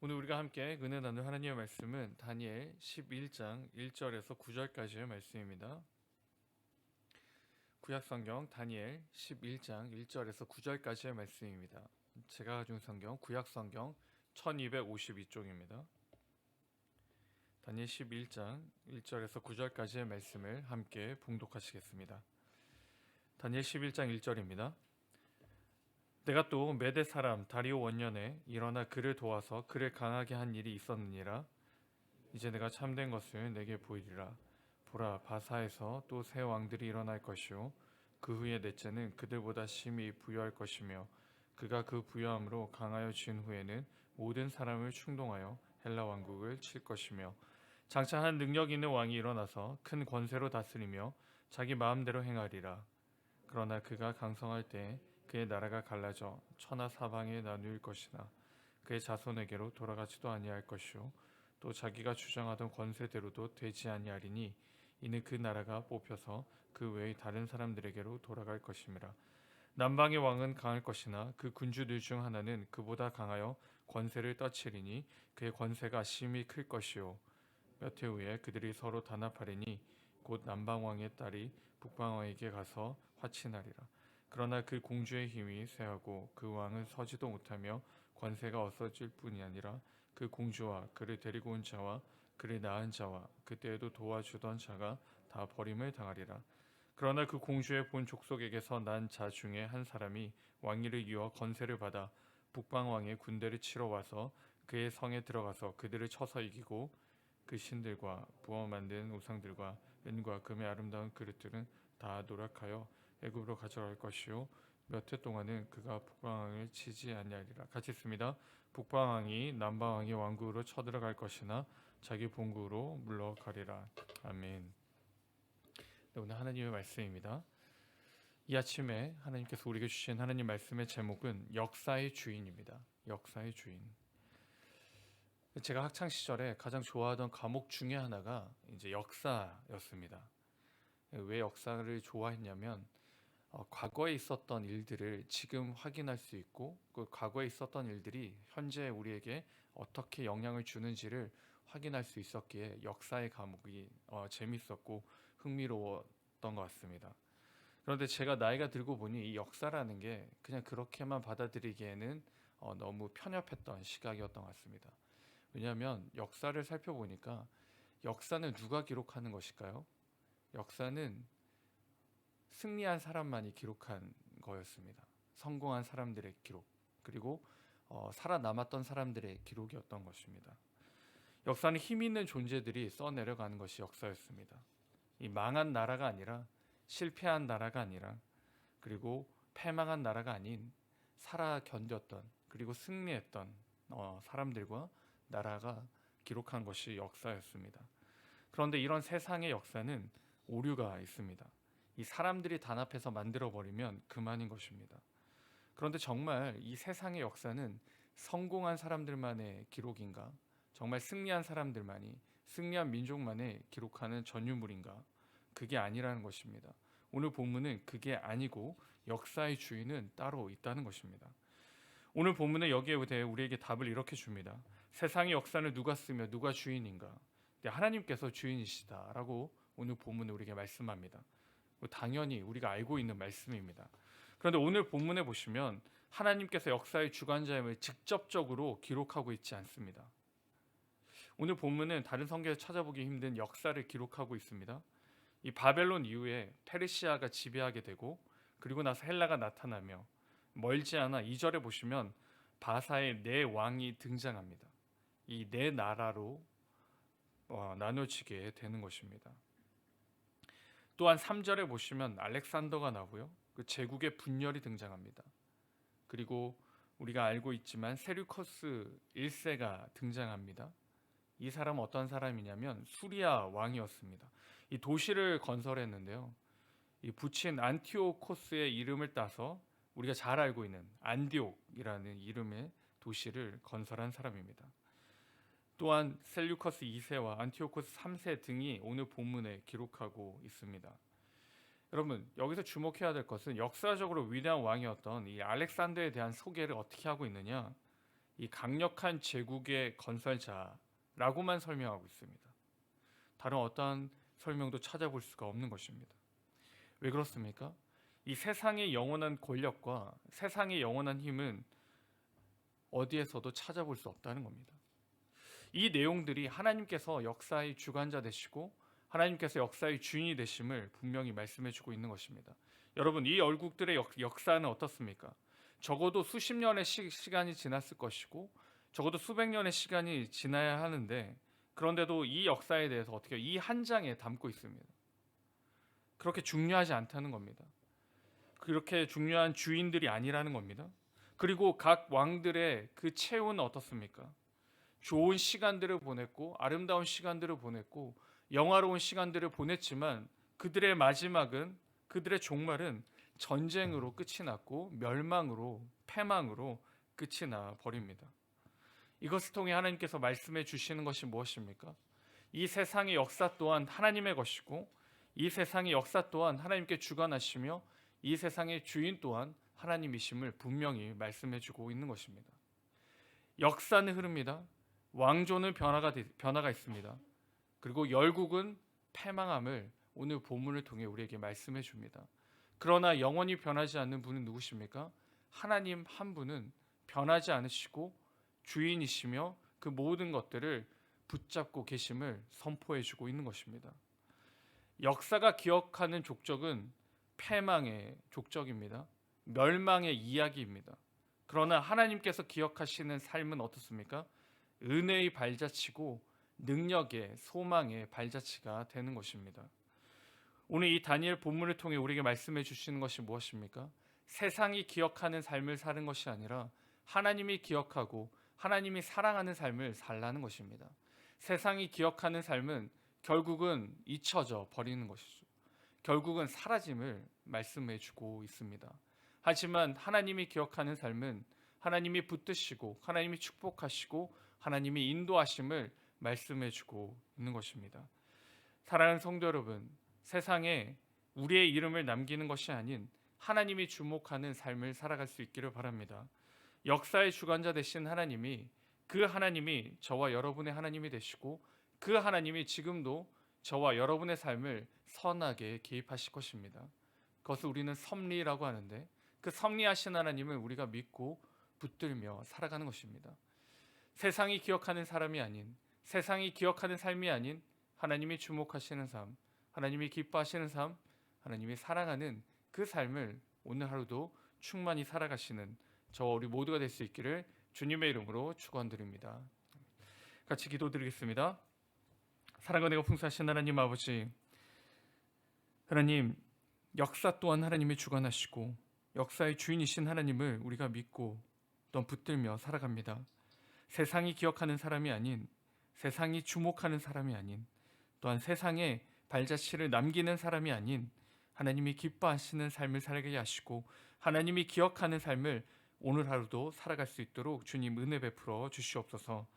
오늘 우리가 함께 은혜 나눌 하나님의 말씀은 다니엘 11장 1절에서 9절까지의 말씀입니다. 구약성경 다니엘 11장 1절에서 9절까지의 말씀입니다. 제가 가진 성경 구약성경 1252쪽입니다. 다니엘 11장 1절에서 9절까지의 말씀을 함께 봉독하시겠습니다. 다니엘 11장 1절입니다. 내가 또 메대 사람 다리오 원년에 일어나 그를 도와서 그를 강하게 한 일이 있었느니라. 이제 내가 참된 것을 내게 보이리라. 보라, 바사에서 또 새 왕들이 일어날 것이요 그 후에 넷째는 그들보다 심히 부유할 것이며 그가 그 부유함으로 강하여 진 후에는 모든 사람을 충동하여 헬라 왕국을 칠 것이며 장차 한 능력 있는 왕이 일어나서 큰 권세로 다스리며 자기 마음대로 행하리라. 그러나 그가 강성할 때 그의 나라가 갈라져 천하 사방에 나누일 것이나 그의 자손에게로 돌아가지도 아니할 것이요 또 자기가 주장하던 권세대로도 되지 아니하리니 이는 그 나라가 뽑혀서 그 외의 다른 사람들에게로 돌아갈 것임이라. 남방의 왕은 강할 것이나 그 군주들 중 하나는 그보다 강하여 권세를 떠치리니 그의 권세가 심히 클 것이요 몇 해 후에 그들이 서로 단합하리니 곧 남방 왕의 딸이 북방 왕에게 가서 화친하리라. 그러나 그 공주의 힘이 쇠하고 그 왕은 서지도 못하며 권세가 없어질 뿐이 아니라 그 공주와 그를 데리고 온 자와 그를 낳은 자와 그때에도 도와주던 자가 다 버림을 당하리라. 그러나 그 공주의 본 족속에게서 난 자 중에 한 사람이 왕위를 이어 권세를 받아 북방 왕의 군대를 치러 와서 그의 성에 들어가서 그들을 쳐서 이기고 그 신들과 부어 만든 우상들과 은과 금의 아름다운 그릇들은 다 노력하여 애굽으로 가져갈 것이요 몇 해 동안은 그가 북방왕을 치지 아니하리라. 같이 있습니다. 북방왕이 남방왕의 왕국으로 쳐들어갈 것이나 자기 본국으로 물러가리라. 아멘. 네, 오늘 하나님의 말씀입니다. 이 아침에 하나님께서 우리에게 주신 하나님 말씀의 제목은 역사의 주인입니다. 역사의 주인. 제가 학창 시절에 가장 좋아하던 과목 중에 하나가 이제 역사였습니다. 왜 역사를 좋아했냐면 과거에 있었던 일들을 지금 확인할 수 있고 그 과거에 있었던 일들이 현재 우리에게 어떻게 영향을 주는지를 확인할 수 있었기에 역사의 과목이 재밌었고 흥미로웠던 것 같습니다. 그런데 제가 나이가 들고 보니 이 역사라는 게 그냥 그렇게만 받아들이기에는 너무 편협했던 시각이었던 것 같습니다. 왜냐하면 역사를 살펴보니까 역사는 누가 기록하는 것일까요? 역사는 승리한 사람만이 기록한 거였습니다. 성공한 사람들의 기록, 그리고 살아남았던 사람들의 기록이었던 것입니다. 역사는 힘 있는 존재들이 써내려가는 것이 역사였습니다. 이 망한 나라가 아니라, 실패한 나라가 아니라, 그리고 패망한 나라가 아닌 살아 견뎠던 그리고 승리했던 사람들과 나라가 기록한 것이 역사였습니다. 그런데 이런 세상의 역사는 오류가 있습니다. 이 사람들이 단합해서 만들어버리면 그만인 것입니다. 그런데 정말 이 세상의 역사는 성공한 사람들만의 기록인가? 정말 승리한 사람들만이, 승리한 민족만의 기록하는 전유물인가? 그게 아니라는 것입니다. 오늘 본문은 그게 아니고 역사의 주인은 따로 있다는 것입니다. 오늘 본문은 여기에 대해 우리에게 답을 이렇게 줍니다. 세상의 역사는 누가 쓰며 누가 주인인가? 네, 하나님께서 주인이시다라고 오늘 본문은 우리에게 말씀합니다. 당연히 우리가 알고 있는 말씀입니다. 그런데 오늘 본문에 보시면 하나님께서 역사의 주관자임을 직접적으로 기록하고 있지 않습니다. 오늘 본문은 다른 성경에서 찾아보기 힘든 역사를 기록하고 있습니다. 이 바벨론 이후에 페르시아가 지배하게 되고 그리고 나서 헬라가 나타나며 멀지 않아 2절에 보시면 바사의 네 왕이 등장합니다. 이 네 나라로 나눠지게 되는 것입니다. 또한 3절에 보시면 알렉산더가 나오고요. 그 제국의 분열이 등장합니다. 그리고 우리가 알고 있지만 세류커스 1세가 등장합니다. 이 사람은 어떤 사람이냐면 수리아 왕이었습니다. 이 도시를 건설했는데요. 이 붙인 안티오코스의 이름을 따서 우리가 잘 알고 있는 안디옥이라는 이름의 도시를 건설한 사람입니다. 또한 셀류커스 2세와 안티오코스 3세 등이 오늘 본문에 기록하고 있습니다. 여러분, 여기서 주목해야 될 것은 역사적으로 위대한 왕이었던 이 알렉산더에 대한 소개를 어떻게 하고 있느냐? 이 강력한 제국의 건설자라고만 설명하고 있습니다. 다른 어떠한 설명도 찾아볼 수가 없는 것입니다. 왜 그렇습니까? 이 세상의 영원한 권력과 세상의 영원한 힘은 어디에서도 찾아볼 수 없다는 겁니다. 이 내용들이 하나님께서 역사의 주관자 되시고 하나님께서 역사의 주인이 되심을 분명히 말씀해 주고 있는 것입니다. 여러분, 이 열국들의 역사는 어떻습니까? 적어도 수십 년의 시간이 지났을 것이고 적어도 수백 년의 시간이 지나야 하는데, 그런데도 이 역사에 대해서 어떻게 이 한 장에 담고 있습니다. 그렇게 중요하지 않다는 겁니다. 그렇게 중요한 주인들이 아니라는 겁니다. 그리고 각 왕들의 그 최후는 어떻습니까? 좋은 시간들을 보냈고 아름다운 시간들을 보냈고 영화로운 시간들을 보냈지만 그들의 마지막은, 그들의 종말은 전쟁으로 끝이 났고 멸망으로, 패망으로 끝이 나 버립니다. 이것을 통해 하나님께서 말씀해 주시는 것이 무엇입니까? 이 세상의 역사 또한 하나님의 것이고 이 세상의 역사 또한 하나님께 주관하시며 이 세상의 주인 또한 하나님이심을 분명히 말씀해 주고 있는 것입니다. 역사는 흐릅니다. 왕조는 변화가 있습니다. 그리고 열국은 패망함을 오늘 본문을 통해 우리에게 말씀해 줍니다. 그러나 영원히 변하지 않는 분은 누구십니까? 하나님 한 분은 변하지 않으시고 주인이시며 그 모든 것들을 붙잡고 계심을 선포해 주고 있는 것입니다. 역사가 기억하는 족적은 패망의 족적입니다. 멸망의 이야기입니다. 그러나 하나님께서 기억하시는 삶은 어떻습니까? 은혜의 발자취고 능력의, 소망의 발자취가 되는 것입니다. 오늘 이 다니엘 본문을 통해 우리에게 말씀해 주시는 것이 무엇입니까? 세상이 기억하는 삶을 사는 것이 아니라 하나님이 기억하고 하나님이 사랑하는 삶을 살라는 것입니다. 세상이 기억하는 삶은 결국은 잊혀져 버리는 것이죠. 결국은 사라짐을 말씀해 주고 있습니다. 하지만 하나님이 기억하는 삶은 하나님이 붙드시고 하나님이 축복하시고 하나님이 인도하심을 말씀해 주고 있는 것입니다. 사랑하는 성도 여러분, 세상에 우리의 이름을 남기는 것이 아닌 하나님이 주목하는 삶을 살아갈 수 있기를 바랍니다. 역사의 주관자 되신 하나님이, 그 하나님이 저와 여러분의 하나님이 되시고 그 하나님이 지금도 저와 여러분의 삶을 선하게 개입하실 것입니다. 그것을 우리는 섭리라고 하는데, 그 섭리하신 하나님을 우리가 믿고 붙들며 살아가는 것입니다. 세상이 기억하는 사람이 아닌, 세상이 기억하는 삶이 아닌 하나님이 주목하시는 삶, 하나님이 기뻐하시는 삶, 하나님이 사랑하는 그 삶을 오늘 하루도 충만히 살아가시는 저와 우리 모두가 될 수 있기를 주님의 이름으로 축원드립니다. 같이 기도드리겠습니다. 사랑과 내가 풍성하신 하나님 아버지, 하나님, 역사 또한 하나님이 주관하시고 역사의 주인이신 하나님을 우리가 믿고 또 붙들며 살아갑니다. 세상이 기억하는 사람이 아닌, 세상이 주목하는 사람이 아닌, 또한 세상에 발자취를 남기는 사람이 아닌 하나님이 기뻐하시는 삶을 살게 하시고 하나님이 기억하는 삶을 오늘 하루도 살아갈 수 있도록 주님 은혜 베풀어 주시옵소서.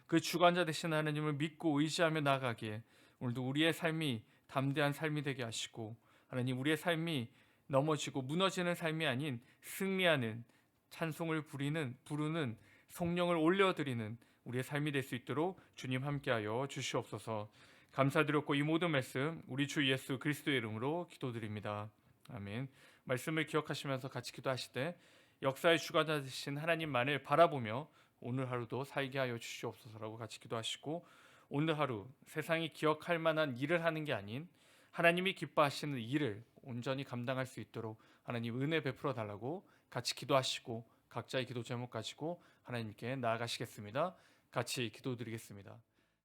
그 주관자 되신 하나님을 믿고 의지하며 나아가기에 오늘도 우리의 삶이 담대한 삶이 되게 하시고, 하나님, 우리의 삶이 넘어지고 무너지는 삶이 아닌 승리하는, 찬송을 부르는, 성령을 올려드리는 우리의 삶이 될 수 있도록 주님 함께하여 주시옵소서. 감사드렸고 이 모든 말씀 우리 주 예수 그리스도의 이름으로 기도드립니다. 아멘. 말씀을 기억하시면서 같이 기도하실 때 역사의 주관자 되신 하나님만을 바라보며 오늘 하루도 살게 하여 주시옵소서라고 같이 기도하시고, 오늘 하루 세상이 기억할 만한 일을 하는 게 아닌 하나님이 기뻐하시는 일을 온전히 감당할 수 있도록 하나님 은혜 베풀어 달라고 같이 기도하시고 각자의 기도 제목 가지고 하나님께 나아가시겠습니다. 같이 기도드리겠습니다.